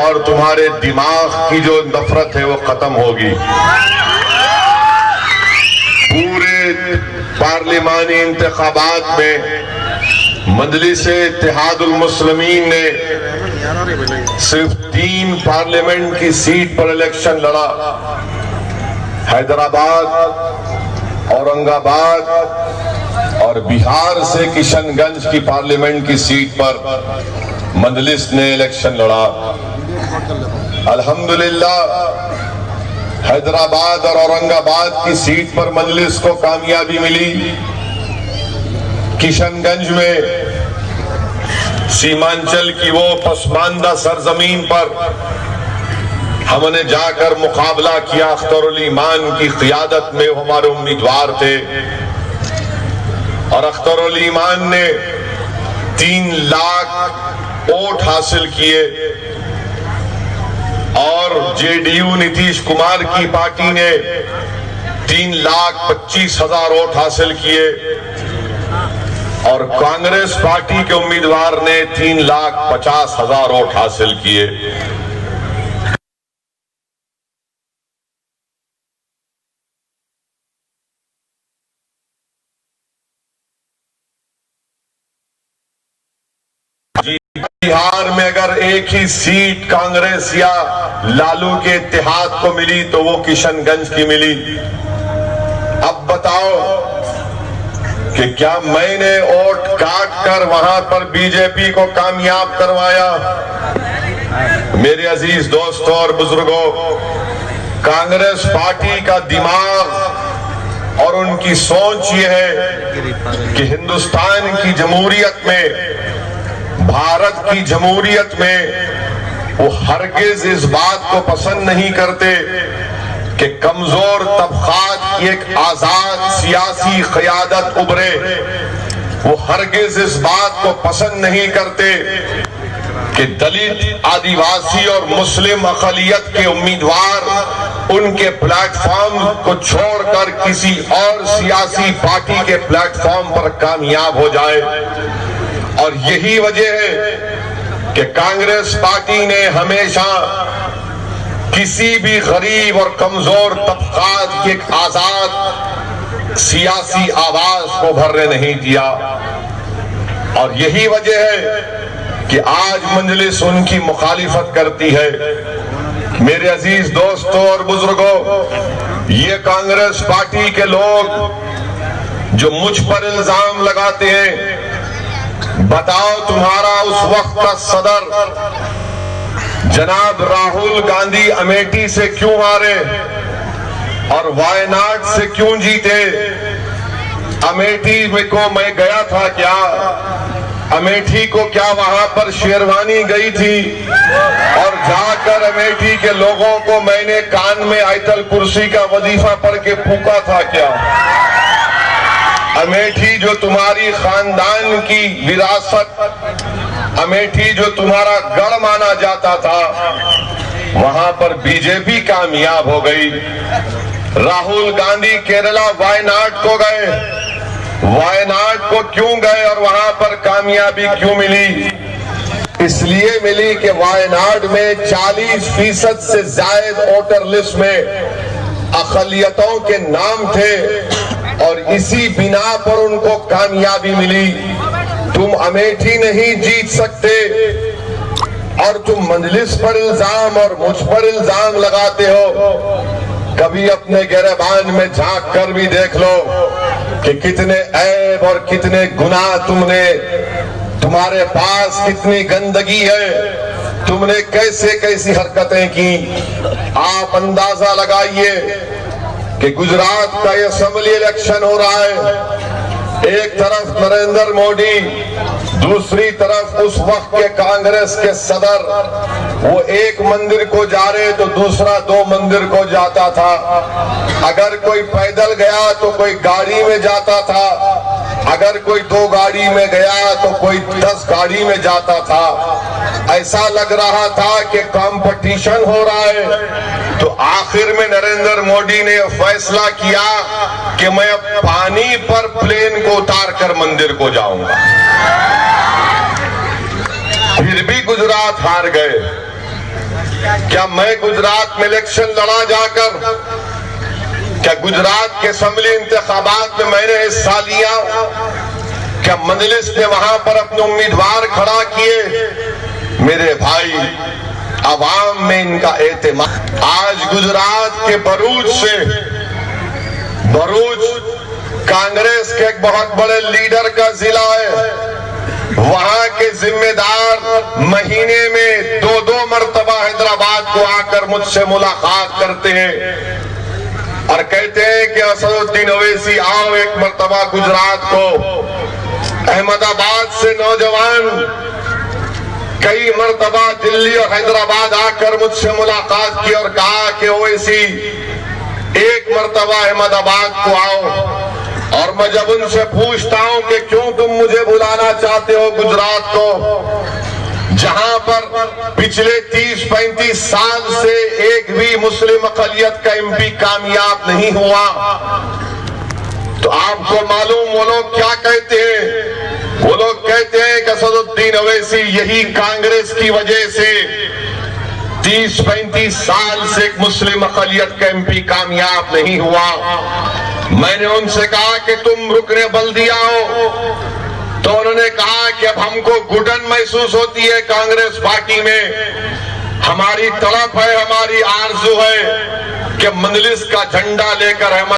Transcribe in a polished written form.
और तुम्हारे दिमाग की जो नफरत है वो खत्म होगी। पूरे पार्लिमानी इंतखाबात में मजलिस-ए-इत्तेहादुल मुस्लिमीन ने सिर्फ 3 पार्लियामेंट की सीट पर इलेक्शन लड़ा। हैदराबाद, औरंगाबाद और बिहार से किशनगंज की पार्लियामेंट की सीट पर मजलिस ने इलेक्शन लड़ा। अल्हम्दुलिल्लाह हैदराबाद और औरंगाबाद की सीट पर मजलिस को कामयाबी मिली। किशनगंज में सीमांचल की वो पसमानदा सरजमीन पर हमने जाकर मुकाबला किया। अख्तरुल ईमान की क़ियादत में हमारे उम्मीदवार थे और अख्तरुल ईमान ने 3 लाख वोट हासिल किए और जेडीयू नीतीश कुमार की पार्टी ने 3,25,000 वोट हासिल किए और कांग्रेस पार्टी के उम्मीदवार ने 3,50,000 वोट हासिल किए। बिहार में अगर एक ही सीट कांग्रेस या लालू के इत्तेहाद को मिली तो वो किशनगंज की मिली। अब बताओ कि क्या मैंने वोट काट कर वहां पर बीजेपी को कामयाब करवाया? मेरे अजीज दोस्तों और बुजुर्गों, कांग्रेस पार्टी का दिमाग और उनकी सोच ये है कि हिंदुस्तान की जमहूरियत में, भारत की जमहूरियत में वो हरगिज इस बात को पसंद नहीं करते कि कमजोर तबकात की एक आजाद सियासी क़यादत उभरे। वो हरगिज इस बात को पसंद नहीं करते कि दलित, आदिवासी और मुस्लिम अक़लियत के उम्मीदवार उनके प्लेटफॉर्म को छोड़कर किसी और सियासी पार्टी के प्लेटफॉर्म पर कामयाब हो जाए। और यही वजह है कि कांग्रेस पार्टी ने हमेशा किसी भी गरीब और कमजोर तबकात की एक आजाद सियासी आवाज को भरने नहीं दिया। और यही वजह है कि आज मजलिस उनकी मुखालिफत करती है। मेरे अजीज दोस्तों और बुजुर्गों, ये कांग्रेस पार्टी के लोग जो मुझ पर इल्जाम लगाते हैं, बताओ तुम्हारा उस वक्त का सदर जनाब राहुल गांधी अमेठी से क्यों हारे और वायनाड से क्यों जीते? अमेठी में को मैं गया था क्या? अमेठी को क्या वहां पर शेरवानी गई थी? और जाकर अमेठी के लोगों को मैंने कान में आयतल कुर्सी का वजीफा पढ़ के फूका था क्या? अमेठी जो तुम्हारी खानदान की विरासत, अमेठी जो तुम्हारा गढ़ माना जाता था, वहां पर बीजेपी कामयाब हो गई। राहुल गांधी केरला वायनाड को गए, वायनाड को क्यों गए और वहां पर कामयाबी क्यों मिली? इसलिए मिली कि वायनाड में 40% से ज्यादा वोटर लिस्ट में अक़लियतों के नाम थे और इसी बिना पर उनको कामयाबी मिली। तुम अमेठी नहीं जीत सकते और तुम मजलिस पर इल्जाम और मुझ पर इल्जाम लगाते हो। कभी अपने गिरबान में झांक कर भी देख लो कि कितने ऐब और कितने गुनाह तुमने, तुम्हारे पास कितनी गंदगी है, तुमने कैसे कैसी हरकतें की। आप अंदाजा लगाइए कि गुजरात का ये असेंबली इलेक्शन हो रहा है, एक तरफ नरेंद्र मोदी, दूसरी तरफ उस वक्त के कांग्रेस के सदर, वो एक मंदिर को जा रहे तो दूसरा 2 मंदिर को जाता था। अगर कोई पैदल गया तो कोई गाड़ी में जाता था, अगर कोई 2 गाड़ी में गया तो कोई 10 गाड़ी में जाता था। ऐसा लग रहा था कि कंपटीशन हो रहा है। तो आखिर में नरेंद्र मोदी ने फैसला किया कि मैं अब पानी पर प्लेन को उतार कर मंदिर को जाऊंगा। फिर भी गुजरात हार गए। क्या मैं गुजरात में इलेक्शन लड़ा जाकर, क्या गुजरात के असेंबली इंतखाबात में मैंने हिस्सा लिया, क्या मजलिस ने वहां पर अपने उम्मीदवार खड़ा किए? मेरे भाई, अवाम में इनका एतमाद। आज गुजरात के भरूच कांग्रेस के एक बहुत बड़े लीडर का जिला है। वहां के जिम्मेदार महीने में 2-2 मरतबा हैदराबाद को आकर मुझसे मुलाकात करते हैं और कहते हैं कि असदुद्दीन ओवैसी आओ एक मरतबा गुजरात को। अहमदाबाद से नौजवान कई मरतबा दिल्ली और हैदराबाद आकर मुझसे मुलाकात की और कहा कि ओवैसी एक मरतबा अहमदाबाद को आओ। और मैं जब उनसे पूछता हूं कि क्यों तुम मुझे बुलाना चाहते हो गुजरात को, जहां पर पिछले 30-35 साल से एक भी मुस्लिम अक़लियत का एमपी कामयाब नहीं हुआ, तो आपको मालूम वो लोग क्या कहते हैं? वो लोग कहते हैं कि असदुद्दीन ओवैसी यही कांग्रेस की वजह से 30-35 साल से एक मुस्लिम अक़लियत का एमपी कामयाब नहीं हुआ। मैंने उनसे कहा कि तुम रुकने बल्दिया हो, तो उन्होंने कहा कि अब हमको घुटन महसूस होती है कांग्रेस पार्टी में। हमारी तड़प है, हमारी आरज़ू है कि मजलिस का झंडा लेकर हम